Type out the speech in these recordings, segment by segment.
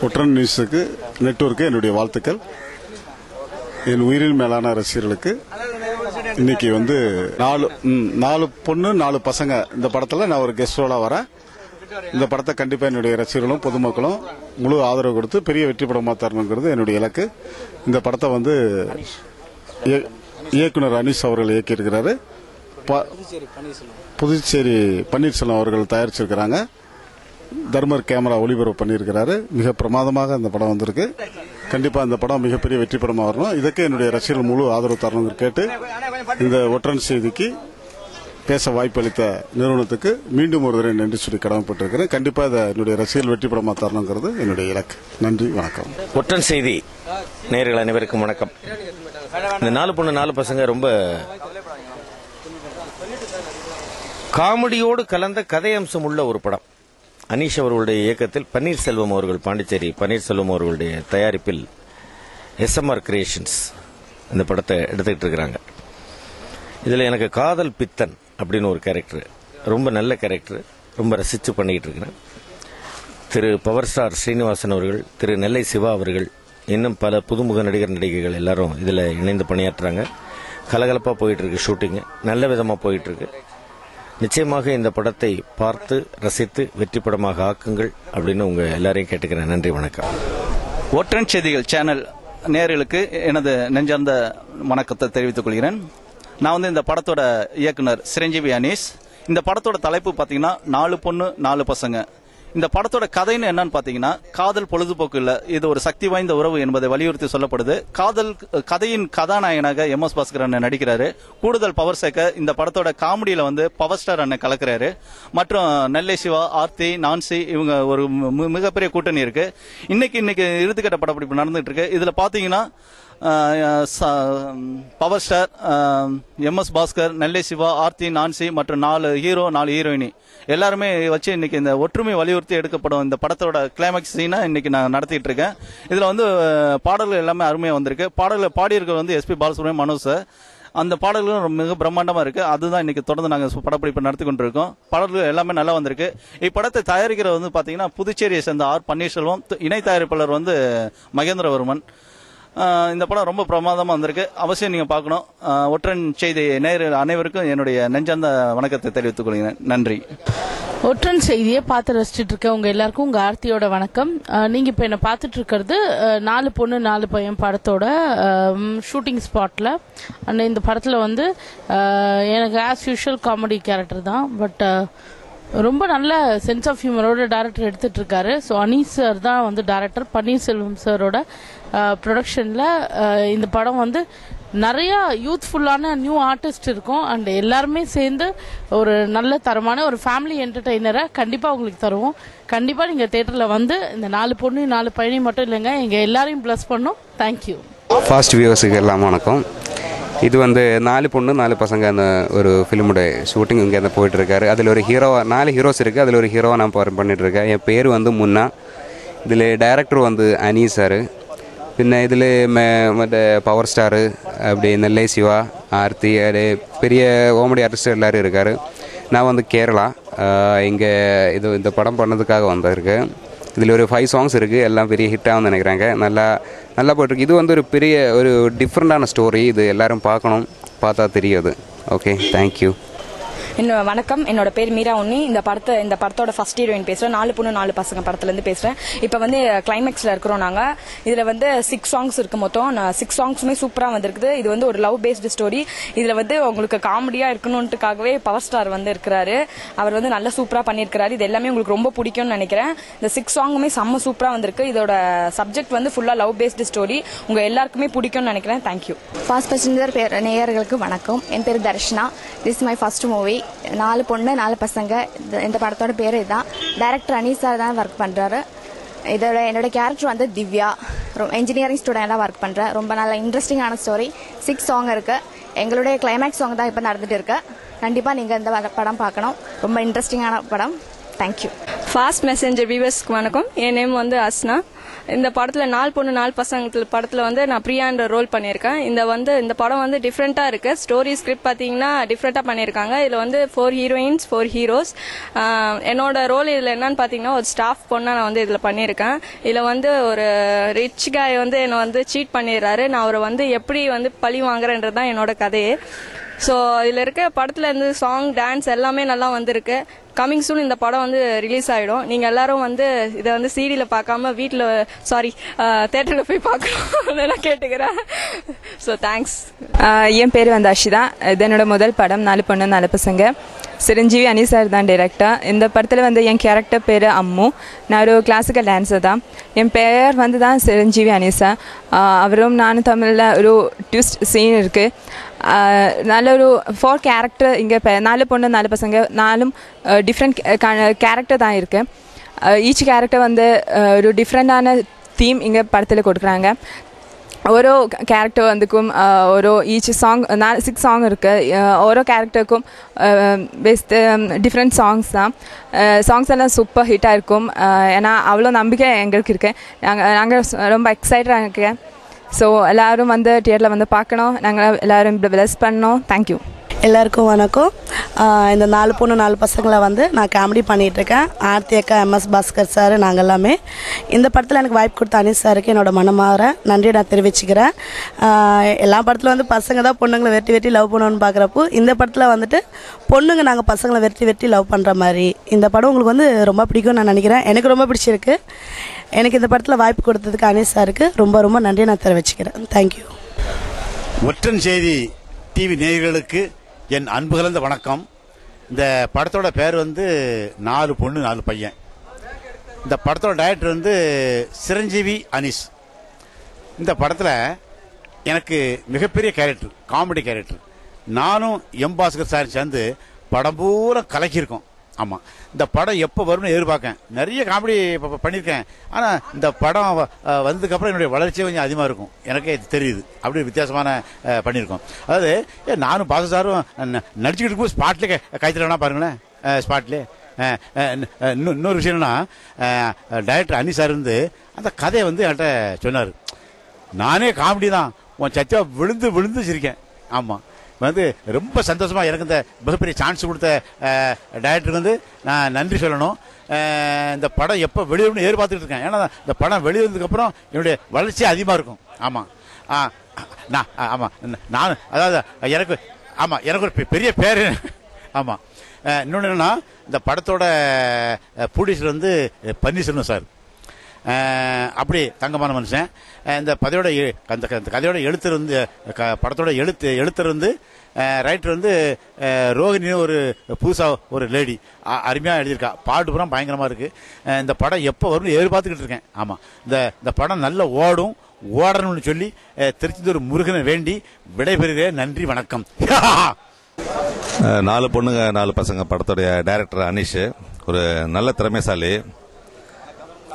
ஒற்றன் நியூஸுக்கு நெட்வொர்க்கு என்னுடைய வாழ்த்துக்கள். என் உயிரின் மேலான ரசிகர்களுக்கு இன்னைக்கு வந்து 4 பொண்ணு 4 பசங்க இந்த படத்தில் நான் ஒரு கெஸ்ட் ரோலாக வரேன். இந்த படத்தை கண்டிப்பாக என்னுடைய ரசிகர்களும் பொதுமக்களும் முழு ஆதரவு கொடுத்து பெரிய வெற்றி படமாக தரணுங்கிறது என்னுடைய இலக்கு. இந்த படத்தை வந்து இயக்குனர் அனீஸ் அவர்கள் இயக்கியிருக்கிறாரு. புதுச்சேரி பன்னீர்செல்வம் அவர்கள் தயாரிச்சிருக்கிறாங்க. தர்மர் கேமரா ஒளிபரப்பு பண்ணியிருக்கிறாரு. மிக பிரமாதமாக இந்த படம் வந்திருக்கு. கண்டிப்பாக இந்த படம் மிகப்பெரிய வெற்றி படமாக வரணும். இதுக்கு என்னுடைய ரசிகர்கள் முழு ஆதரவு தரணுங்கிற கேட்டு இந்த ஒற்றன் செய்திக்கு பேச வாய்ப்பளித்த நிறுவனத்துக்கு மீண்டும் ஒரு தடவை நன்றி சொல்லி கடமைப்பட்டிருக்கிறேன். கண்டிப்பாக இதை என்னுடைய ரசிகர்கள் வெற்றி படமாக தரணுங்கிறது என்னுடைய இலக்கு. நன்றி, வணக்கம். ஒற்றன் செய்தி நேயர்கள் அனைவருக்கும் வணக்கம். இந்த 4 பொண்ணு 4 பசங்க ரொம்ப காமெடியோடு கலந்த கதை அம்சம் உள்ள ஒரு படம். அனீஷ் அவர்களுடைய இயக்கத்தில் பன்னீர்செல்வம் அவர்கள், பாண்டிச்சேரி பன்னீர்செல்வம் அவர்களுடைய தயாரிப்பில் SMR கிரியேஷன்ஸ் இந்த படத்தை எடுத்துக்கிட்டு இருக்கிறாங்க. இதில் எனக்கு காதல் பித்தன் அப்படின்னு ஒரு கேரக்டர், ரொம்ப நல்ல கேரக்டர், ரொம்ப ரசித்து பண்ணிக்கிட்டு இருக்கிறேன். திரு பவர் ஸ்டார் ஸ்ரீனிவாசன் அவர்கள், திரு நெல்லை சிவா அவர்கள், இன்னும் பல புதுமுக நடிகர் நடிகைகள் எல்லாரும் இதில் இணைந்து பணியாற்றுறாங்க. கலகலப்பாக போயிட்டு இருக்கு ஷூட்டிங்கு, நல்ல விதமாக போயிட்டு இருக்கு. நிச்சயமாக இந்த படத்தை பார்த்து ரசித்து வெற்றி படமாக ஆக்குங்கள் அப்படின்னு உங்க எல்லாரையும் கேட்டுக்கிறேன். நன்றி, வணக்கம். ஒற்றன் செய்திகள் சேனல் நேயர்களுக்கு எனது நெஞ்சார்ந்த வணக்கத்தை தெரிவித்துக் கொள்கிறேன். நான் வந்து இந்த படத்தோட இயக்குனர் சிரஞ்சீவி அனீஸ். இந்த படத்தோட தலைப்பு பாத்தீங்கன்னா 4 பொண்ணு 4 பசங்க. இந்த படத்தோட கதைன்னு என்னன்னு பாத்தீங்கன்னா, காதல் பொழுதுபோக்கு இல்ல, இது ஒரு சக்தி வாய்ந்த உறவு என்பதை வலியுறுத்தி சொல்லப்படுது. கதையின் கதாநாயகனாக MS பாஸ்கர் அண்ணன் நடிக்கிறாரு. கூடுதல் பவர் சேர்க்க இந்த படத்தோட காமெடியில வந்து பவர் ஸ்டார் அண்ணன் கலக்கிறாரு. மற்றும் நெல்லை சிவா, ஆர்த்தி, நான்சி இவங்க ஒரு மிகப்பெரிய கூட்டணி இருக்கு. இன்னைக்கு இறுதிக்கட்ட படப்பிடிப்பு நடந்துட்டு இருக்கு. இதுல பாத்தீங்கன்னா பவர் ஸ்டார், MS பாஸ்கர், நெல்லை சிவா, ஆர்த்தி, நான்சி மற்றும் 4 ஹீரோ 4 ஹீரோயினி எல்லாருமே வச்சு இன்னைக்கு இந்த ஒற்றுமை வலியுறுத்தி எடுக்கப்படும் இந்த படத்தோட கிளைமேக்ஸ் சீனை இன்னைக்கு நான் நடத்திட்டு இருக்கேன். இதுல வந்து பாடல்கள் எல்லாமே அருமையா வந்திருக்கு. பாடல்களை பாடியிருக்க வந்து SP பாலசுப்ரமணியம், மனோஜ் சார். அந்த பாடல்களும் மிக பிரம்மாண்டமா இருக்கு. அதுதான் இன்னைக்கு தொடர்ந்து நாங்கள் படப்பிடிப்பு நடத்தி கொண்டிருக்கோம். பாடல்கள் எல்லாமே நல்லா வந்திருக்கு. இப்படத்தை தயாரிக்கிறது வந்து பாத்தீங்கன்னா புதுச்சேரியை சேர்ந்த பன்னீர்செல்வம், இணை தயாரிப்பாளர் வந்து மகேந்திரவர்மன். இந்த படம் ரொம்ப பிரமாதமா வந்திருக்கு. அவசியம் நீங்க பார்க்கணும். ஒற்றன் செய்தி நேயர்கள் அனைவருக்கும் என்னுடைய நெஞ்சார்ந்த வணக்கத்தை தெரிவித்துக் கொள்கிறேன். நன்றி. ஒற்றன் செய்தியை பார்த்து ரசிச்சுட்டு இருக்க உங்க எல்லாருக்கும் உங்க ஆர்த்தியோட வணக்கம். நீங்க இப்ப என்ன பார்த்துட்டு இருக்கிறது 4 பொண்ணு 4 பையன் படத்தோட ஷூட்டிங் ஸ்பாட்ல. இந்த படத்துல வந்து எனக்கு ஆஸ் யூஷுவல் காமெடி கேரக்டர் தான். பட் ரொம்ப நல்ல சென்ஸ் ஆஃப் ஹியூமரோட டைரக்டர் எடுத்துட்டு இருக்காரு. ஸோ அனீஸ் சார் தான் வந்து டைரக்டர். பன்னீர்செல்வம் சாரோட ப்ரொடக்ஷன்ல இந்த படம் வந்து நிறைய யூத்ஃபுல்லான நியூ ஆர்டிஸ்ட் இருக்கும். அண்ட் எல்லாருமே சேர்ந்து ஒரு நல்ல தரமான ஒரு ஃபேமிலி என்டர்டெய்னரை கண்டிப்பா உங்களுக்கு தருவோம். கண்டிப்பா நீங்க தியேட்டர்ல வந்து இந்த 4 பொண்ணு 4 பையனை மட்டும் இல்லைங்க, எங்க எல்லாரையும் பிளஸ் பண்ணும். தேங்க்யூ. ஃபாஸ்ட் வியூவர்ஸுக்கு எல்லாம் வணக்கம். இது வந்து 4 பொண்ணு 4 பசங்க அந்த ஒரு ஃபிலிமோட ஷூட்டிங் இங்கே தான் போயிட்டுருக்காரு. அதில் ஒரு ஹீரோவாக 4 ஹீரோஸ் இருக்குது. அதில் ஒரு ஹீரோவாக நான் பண்ணிகிட்ருக்கேன். என் பேர் வந்து முன்னா. இதில் டைரக்டர் வந்து அனீஸ் சார். பின்ன இதில் மற்ற பவர் ஸ்டாரு அப்படி நெல்லை சிவா, ஆர்த்தி, அப்படியே பெரிய காமெடி ஆர்டிஸ்ட் எல்லோரும் இருக்கார். நான் வந்து கேரளா இங்கே இந்த படம் பண்ணதுக்காக வந்திருக்கேன். இதில் ஒரு 5 சாங்ஸ் இருக்குது. எல்லாம் பெரிய ஹிட்டாக நினைக்கிறாங்க. நல்லா போய்ட்டுருக்கு. இது வந்து ஒரு பெரிய ஒரு டிஃப்ரெண்ட்டான ஸ்டோரி. இது எல்லோரும் பார்க்கணும், பார்த்தா தெரியாது. Okay, thank you. வணக்கம். என்னோட பேர் மீரா உன்னி. இந்த படத்தோட ஃபர்ஸ்ட் ஹீரோயின் பேசுறேன். 4 பொண்ணு 4 பசங்க படத்துலேருந்து பேசுறேன். இப்போ வந்து கிளைமேக்ஸ்ல இருக்கிறோம் நாங்க. இதுல வந்து 6 சாங்ஸ் இருக்கு. மொத்தம் 6 சாங்ஸுமே சூப்பரா வந்திருக்குது. இது வந்து ஒரு லவ் பேஸ்டு ஸ்டோரி. இதுல வந்து உங்களுக்கு காமெடியா இருக்கணும்ட்டுக்காகவே பவர் ஸ்டார் வந்து இருக்கிறாரு. அவர் வந்து நல்லா சூப்பரா பண்ணியிருக்கிறாரு. இது எல்லாமே உங்களுக்கு ரொம்ப பிடிக்கும்னு நினைக்கிறேன். இந்த 6 சாங்குமே செம்ம சூப்பரா வந்திருக்கு. இதோட சப்ஜெக்ட் வந்து ஃபுல்லா லவ் பேஸ்டு ஸ்டோரி. உங்க எல்லாருக்குமே பிடிக்கும்னு நினைக்கிறேன். தேங்க்யூ. ஃபாஸ்ட் பேசஞ்சர் நேயர்களுக்கு வணக்கம். என் பேர் Darshana. This is my first movie. 4 பொண்ணு 4 பசங்க. இந்த படத்தோட பேர் இதுதான். டைரக்டர் அனீஸ் சார் தான் ஒர்க் பண்றாரு. என்னோட கேரக்டர் வந்து திவ்யா. இன்ஜினியரிங் ஸ்டூடெண்டாக ஒர்க் பண்றேன். ரொம்ப நல்ல இன்ட்ரெஸ்டிங்கான ஸ்டோரி. 6 சாங் இருக்கு. எங்களுடைய கிளைமேக்ஸ் சாங் தான் இப்போ நடந்துட்டு இருக்கு. கண்டிப்பா நீங்க இந்த படம் பார்க்கணும். ரொம்ப இன்ட்ரெஸ்டிங்கான படம். தேங்க்யூ. ஃபாஸ்ட் மெசேஞ்சர் வியூவர்ஸ்க்கு வணக்கம். என் நேம் வந்து அஸ்னா. இந்த படத்தில் 4 பொண்ணு 4 பசங்க படத்தில் வந்து நான் பிரியான்ற ரோல் பண்ணியிருக்கேன். இந்த படம் வந்து டிஃப்ரெண்ட்டாக இருக்குது. ஸ்டோரி ஸ்கிரிப்ட் பார்த்தீங்கன்னா டிஃப்ரெண்ட்டாக பண்ணியிருக்காங்க. இதில் வந்து 4 ஹீரோயின்ஸ் 4 ஹீரோஸ். என்னோட ரோல் இதில் என்னன்னு பார்த்தீங்கன்னா ஒரு ஸ்டாஃப் பொண்ணாக நான் வந்து இதில் பண்ணியிருக்கேன். இதில் வந்து ஒரு ரிச் காய் வந்து என்னை வந்து சீட் பண்ணிடுறாரு. நான் அவரை வந்து எப்படி வந்து பழி வாங்குறேன்றது தான் என்னோட கதையே. ஸோ இதில் இருக்க படத்தில் இருந்து சாங் டான்ஸ் எல்லாமே நல்லா வந்திருக்கு. கமிங் சூன் இந்த படம் வந்து ரிலீஸ் ஆகிடும். நீங்கள் எல்லாரும் வந்து இதை வந்து சீடியில் பார்க்காம வீட்டில் தேட்டரில் போய் பார்க்கணும் நான் கேட்டுக்கிறேன். So thanks. என் பேர் வந்து அஷிதா. இது என்னோட முதல் படம் 4 பொண்ணு 4 பசங்க. சிரஞ்சீவி அனி சார் தான் டைரக்டர். இந்த படத்தில் வந்து என் கேரக்டர் பேர் அம்மு. நான் ஒரு கிளாசிக்கல் டான்ஸர் தான். என் பெயர் வந்து தான் சிரஞ்சீவி அனி சார். அவரும் நானும் தமிழில் ஒரு ட்விஸ்ட் சீன் இருக்குது. நல்ல ஒரு 4 கேரக்டர் இங்கே 4 பொண்ணு 4 பசங்க 4ம் டிஃப்ரெண்ட் கேரக்டர் தான் இருக்குது. ஈச் கேரக்டர் வந்து ஒரு டிஃப்ரெண்டான தீம் இங்கே படத்தில் கொடுக்குறாங்க. ഓരോ ക്യാരക്ടർ വന്നിക്കും ഓരോ ഈച്ച് സോങ് 6 சாங் இருக்குது. ஓரோ கேரக்டருக்கும் பெஸ்ட் டிஃப்ரெண்ட் சாங்ஸ் தான். சாங்ஸ் எல்லாம் சூப்பர் ஹிட்டாக இருக்கும். ஏன்னா அவ்வளோ நம்பிக்கை எங்களுக்கு இருக்குது. நாங்கள் ரொம்ப எக்ஸைட்டடாக இருக்கேன். ஸோ எல்லோரும் வந்து தியேட்டரில் வந்து பார்க்கணும். நாங்கள் எல்லோரும் இப்படி பிளஸ் பண்ணோம். தேங்க்யூ. எல்லாருக்கும் வணக்கம். இந்த 4 பொண்ணு 4 பசங்களை வந்து நான் காமெடி பண்ணிகிட்ருக்கேன். ஆர்த்தி அக்கா, MS பாஸ்கர் சார், நாங்கள் எல்லாமே. இந்த படத்தில் எனக்கு வாய்ப்பு கொடுத்த அனீஸ் சாருக்கு என்னோட மனமாற நன்றி நான் தெரிவிச்சுக்கிறேன். எல்லா படத்தில் வந்து பசங்க தான் பொண்ணுங்களை வெட்டி லவ் பண்ணணும்னு பார்க்குறப்போ இந்த படத்தில் வந்துட்டு பொண்ணுங்க நாங்கள் பசங்களை வெட்டி லவ் பண்ணுற மாதிரி இந்த படம் உங்களுக்கு வந்து ரொம்ப பிடிக்கும்னு நான் நினைக்கிறேன். எனக்கு ரொம்ப பிடிச்சிருக்கு. எனக்கு இந்த படத்தில் வாய்ப்பு கொடுத்ததுக்கு அனீஸ் சாருக்கு ரொம்ப ரொம்ப நன்றி நான் தெரிவிச்சுக்கிறேன். தேங்க்யூ. ஒற்றன் செய்தி டிவி நேயர்களுக்கு என் அன்பு கலந்த வணக்கம். இந்த படத்தோட பேர் வந்து 4 பொண்ணு 4 பையன். இந்த படத்தோட டைரக்டர் வந்து சிரஞ்சீவி அனீஸ். இந்த படத்தில் எனக்கு மிகப்பெரிய கேரக்டர், காமெடி கேரக்டர். நானும் பாஸ்கர் சார் சேர்ந்து படம் பூரா கலக்கியிருக்கோம். ஆமாம், இந்த படம் எப்போ வரும்னு எதிர்பார்க்கேன். நிறைய காமெடி பண்ணியிருக்கேன். ஆனால் இந்த படம் வந்ததுக்கப்புறம் என்னுடைய வளர்ச்சியே கொஞ்சம் அதிகமாக இருக்கும். எனக்கே தெரியுது. அப்படி வித்தியாசமான பண்ணியிருக்கோம். அதாவது நானும் பாச சாரும் நடிச்சுக்கிட்டு இருக்கும் ஸ்பாட்லேயே கைத்தலனா பாருங்களேன். ஸ்பாட்லேயே இன்னொரு விஷயம்னா டைரக்டர் அனி சார் வந்து அந்த கதையை வந்து என்கிட்ட சொன்னார். நானே காமெடி தான், உன் சத்தியா விழுந்து சிரிக்கேன். ஆமாம், வந்து ரொம்ப சந்தோஷமாக எனக்கு இந்த மிகப்பெரிய சான்ஸ் கொடுத்த டைரக்டருக்கு வந்து நான் நன்றி சொல்லணும். இந்த படம் எப்போ வெளியிடணும்னு எதிர்பார்த்துட்டு இருக்கேன். ஏன்னா இந்த படம் வெளியிறதுக்கப்புறம் என்னுடைய வளர்ச்சி அதிகமாக இருக்கும். ஆமாம், நான் அதாவது எனக்கு ஒரு பெரிய பேர். ஆமாம், இன்னொன்று என்னன்னா இந்த படத்தோட ப்ரொடியூசர் வந்து பன்னீர்செல்வம் சார். அப்படி தங்கமான மனுஷன். இந்த கதையோட எழுத்தர் வந்து படத்தோட எழுத்தர் வந்து ரைட்டர் வந்து ரோஹிணி, ஒரு புதுசாக ஒரு லேடி அருமையாக எழுதியிருக்கா. பாட்டு பூரா பயங்கரமாக இருக்குது. இந்த படம் எப்போ வரும்னு எதிர்பார்த்துக்கிட்டு இருக்கேன். ஆமாம், இந்த படம் நல்ல ஓடணும்னு சொல்லி திருச்செந்தூர் முருகனை வேண்டி விடைபெறுகிறேன். நன்றி, வணக்கம். 4 பொண்ணுங்க 4 பசங்க படத்துடைய டைரக்டர் அனீஷ் ஒரு நல்ல திறமைசாலி.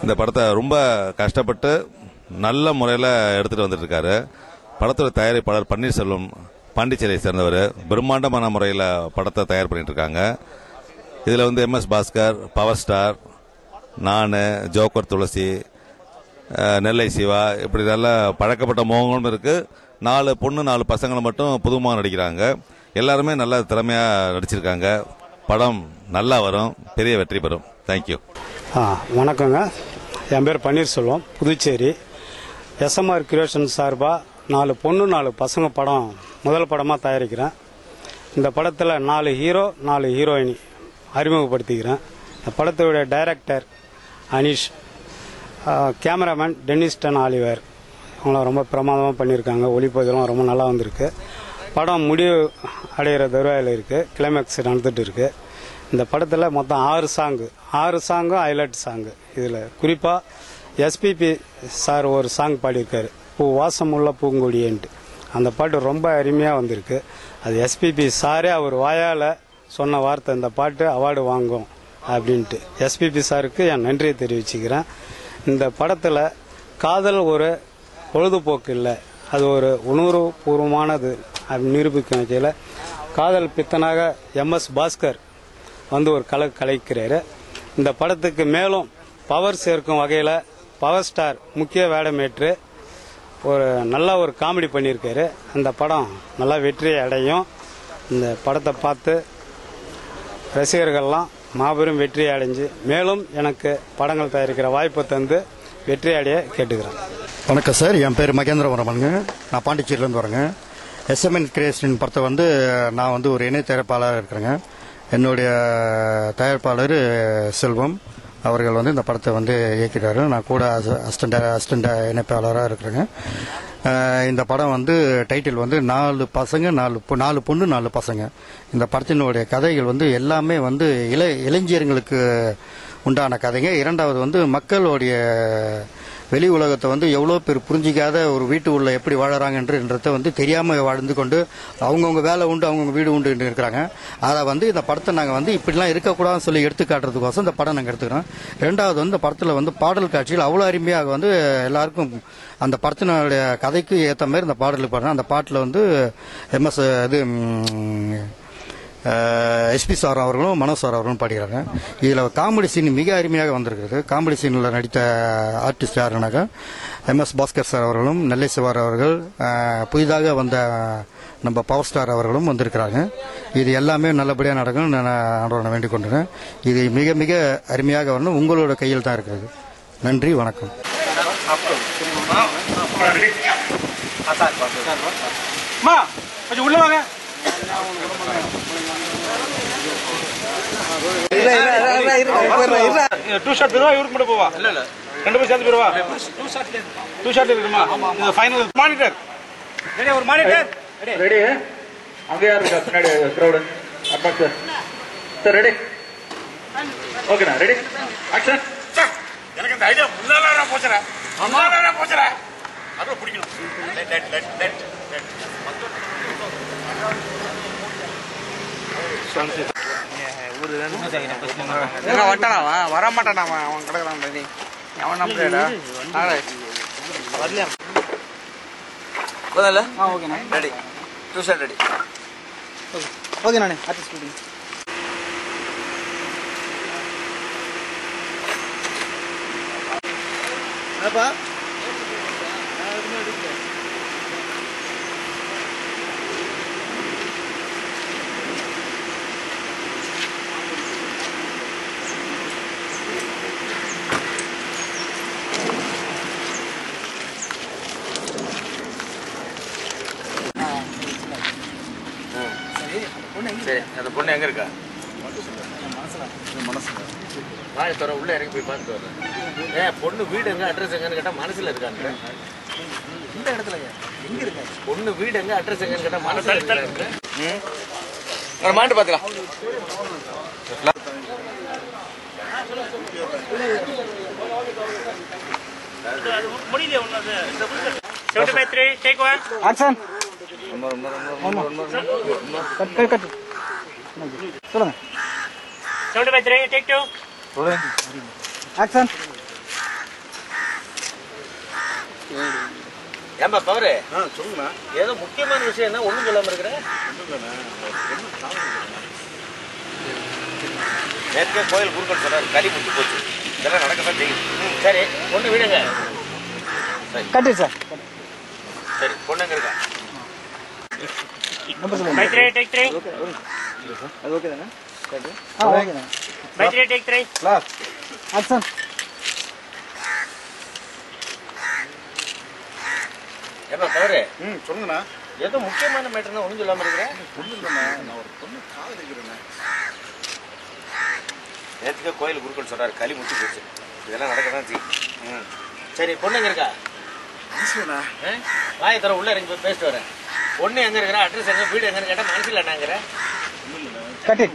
இந்த படத்தை ரொம்ப கஷ்டப்பட்டு நல்ல முறையில் எடுத்துகிட்டு வந்துட்டு இருக்காரு. படத்தோட தயாரிப்பாளர் பன்னீர்செல்வம் பாண்டிச்சேரியை சேர்ந்தவர். பிரம்மாண்டமான முறையில் படத்தை தயார் பண்ணிட்டு இருக்காங்க. இதில் வந்து MS பாஸ்கர், பவர் ஸ்டார், நான், ஜோக்கர் துளசி, நெல்லை சிவா, இப்படி நல்ல பழக்கப்பட்ட முகங்களும் இருக்குது. 4 பொண்ணு 4 பசங்களை மட்டும் புதுமுகம் நடிக்கிறாங்க. எல்லாருமே நல்ல திறமையாக நடிச்சிருக்காங்க. படம் நல்லா வரும், பெரிய வெற்றி பெறும். தேங்க்யூ. வணக்கங்க. என் பேர் பன்னீர்செல்வம், புதுச்சேரி. SMR கிரியேஷன் சார்பாக 4 பொண்ணு 4 பசங்க படம் முதல் படமாக தயாரிக்கிறேன். இந்த படத்தில் 4 ஹீரோ 4 ஹீரோயினி அறிமுகப்படுத்திக்கிறேன். இந்த படத்தோடைய டைரக்டர் அனீஷ், கேமராமேன் டென்னிஸ்டன் ஆலிவர். அவங்களாம் ரொம்ப பிரமாதமாக பண்ணியிருக்காங்க. ஒளிப்பதிலாம் ரொம்ப நல்லா வந்திருக்கு. படம் முடிவு அடைகிற தருவாயில் இருக்குது. கிளைமேக்ஸ் நடந்துட்டு இருக்குது. இந்த படத்தில் மொத்தம் 6 சாங்கும் ஹைலைட் சாங்கு. இதில் குறிப்பாக SPP சார் ஒரு சாங் பாடியிருக்காரு, பூ வாசமுள்ள பூங்கொடியன்ட்டு. அந்த பாட்டு ரொம்ப அருமையாக வந்திருக்கு. அது SPP சாரே அவர் வாயால் சொன்ன வார்த்தை. இந்த பாட்டு அவார்டு வாங்கும் அப்படின்ட்டு SPP சாருக்கு என் நன்றியை தெரிவிச்சுக்கிறேன். இந்த படத்தில் காதல் ஒரு பொழுதுபோக்கு இல்லை, அது ஒரு உணர்வுபூர்வமானது அப்படி நிரூபிக்கும் வகையில் காதல் பித்தனாக MS பாஸ்கர் வந்து ஒரு கலைக்கிறாரு. இந்த படத்துக்கு மேலும் பவர் சேர்க்கும் வகையில் பவர் ஸ்டார் முக்கிய வேடமேற்று நல்ல ஒரு காமெடி பண்ணியிருக்காரு. அந்த படம் நல்லா வெற்றியை அடையும். இந்த படத்தை பார்த்து ரசிகர்கள்லாம் மாபெரும் வெற்றியை அடைஞ்சு மேலும் எனக்கு படங்கள் தயாரிக்கிற வாய்ப்பை தந்து வெற்றி அடைய கேட்டுக்கிறேன். வணக்கம் சார், என் பேர் மகேந்திரவரமனுங்க. நான் பாண்டிச்சேரியிலேருந்து வரேங்க. எஸ்எம்என் கிரியேஷன் படத்தை நான் ஒரு இணை தயாரிப்பாளராக இருக்கிறேங்க. என்னுடைய தயாரிப்பாளர் செல்வம் அவர்கள் இந்த படத்தை இயக்கிறாரு. நான் கூட அசிஸ்டண்ட் இணைப்பாளராக இருக்கிறேங்க. இந்த படம் டைட்டில் 4 பசங்க 4 பொண்ணு 4 பசங்க. இந்த படத்தினுடைய கதைகள் எல்லாமே இளைஞர்களுக்கு உண்டான கதைங்க. இரண்டாவது மக்களுடைய வெளி உலகத்தை எவ்வளோ பேர் புரிஞ்சிக்காத ஒரு வீட்டு உள்ள எப்படி வாழறாங்கன்றத தெரியாமல் வாழ்ந்து கொண்டு அவங்கவுங்க வேலை உண்டு அவங்கவுங்க வீடு உண்டு இருக்கிறாங்க. அதை இந்த படத்தை நாங்கள் இப்படிலாம் இருக்கக்கூடாதுன்னு சொல்லி எடுத்து காட்டுறதுக்கோசம் இந்த படம் நாங்கள் எடுத்துக்கிறோம். ரெண்டாவது இந்த படத்தில் பாடல் காட்சிகள் அவ்வளோ அருமையாக எல்லாருக்கும் அந்த படத்தினுடைய கதைக்கு ஏற்ற மாதிரி இந்த பாடலுக்கு பாடுறோம். அந்த பாட்டில் எஸ்பி சார் அவர்களும் மனோஜ் சார் அவர்களும் பாடுகிறாங்க. இதில் காமெடி சீன் மிக அருமையாக வந்திருக்கிறது. காமெடி சீனில் நடித்த ஆர்டிஸ்ட் யாருனாக்கா MS பாஸ்கர் சார் அவர்களும் நெல்லை சிவார் அவர்கள், புதிதாக வந்த நம்ம பவர் ஸ்டார் அவர்களும் வந்திருக்கிறாங்க. இது எல்லாமே நல்லபடியாக நடக்கும் நான் வேண்டிக் கொண்டுறேன். இது மிக மிக அருமையாக வரணும். உங்களோட கையில் தான் இருக்கிறது. நன்றி, வணக்கம். டூ ஷாட் போயிருவா, இவருக்கு மட்டும் போவா? இல்ல ரெண்டு பேரும் சேர்ந்து போயிருவா. டூ ஷாட் இருக்குமா? இது ஃபைனல். Monitor ready? ஒரு மானிட்டர் ரெடி? அங்க யார் இருக்கா பின்னாடி கிரவுட்? அப்பா சார். Sir ready? ஓகேண்ணா, ரெடி? ஆக்ஷன். எனக்கு இந்த ஐடியா முன்னால போச்சுறேன். முன்னால போச்சுறேன். அது பிடிக்கணும். லெட் வர மாட்டானா? அவன் கிடக்குறான். அவன் நம்புறா வரலையா? ஓகேண்ணா, ready? Two shot ready? Okay நானே ஆர்டிஸ்ட் ஷூட்டிங். என்னப்பா சரி, அந்த பொண்ணு எங்க இருக்கா? வாய தர உள்ள இறங்கி போய் பார்த்துட்டு வரேன். பொண்ணு வீடு எங்க, அட்ரஸ் எங்கன்னு கேட்டா மனசுல இருக்காங்க. இந்த இடத்துல எங்க இருக்க பொண்ணு வீடு எங்க, அட்ரஸ் எங்கன்னு கேட்டா மனசுல இருக்காங்க. மாட்டு பாத்துக்கலாம். முடியல ஒண்ணு. 75 டேக் 1 ஆக்ஷன். சொல்லுங்க. 75 டேக் 2 ஆக்ஷன். ஏம்பா பவரு சொல்லுங்கண்ணா. ஏதோ முக்கியமான விஷயம் என்ன ஒண்ணும் சொல்லாம இருக்கிறேன். நேற்று கோயில் குறுக்கன் சொன்னார், களி முட்டி போச்சு. இதெல்லாம் நடக்கதான் செய்யும். சரி, பொண்ணு விடுங்க. கட்டு சார். சரி, பொண்ணு எங்க இருக்கா? டேக் 3 அது ஓகே தானே? ஓகேண்ணா. Take 3 action. ஏப்பா தவறு சொல்லுங்கண்ணா. ஏதோ முக்கியமான மேட்டர்னா ஒன்றும் சொல்லாமல் இருக்கிறேன். ஒன்றும் இல்லைண்ணா, நான் ஒரு பொண்ணு காதலிக்கிறேண்ணே. நேற்றுக்கு கோயில் குருக்கள் சொல்றாரு, களி முடிச்சு போச்சு. இதெல்லாம் நடக்கதான் செய்யும். சரி, பொண்ணு எங்க இருக்கா? வாயை தர உள்ள இறங்கி போய் பேசிட்டு வரேன். பொண்ணு எங்க இருக்கிற, அட்ரஸ் எங்க, வீடு எங்கன்னு கேட்டா மனசுல என்னங்கிற கட்டி.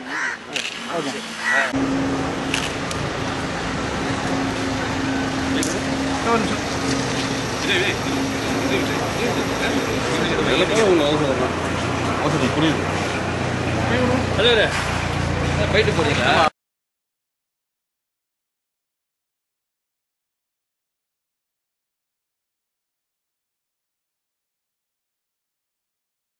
புரியுது. போயிட்டு போறீங்களா?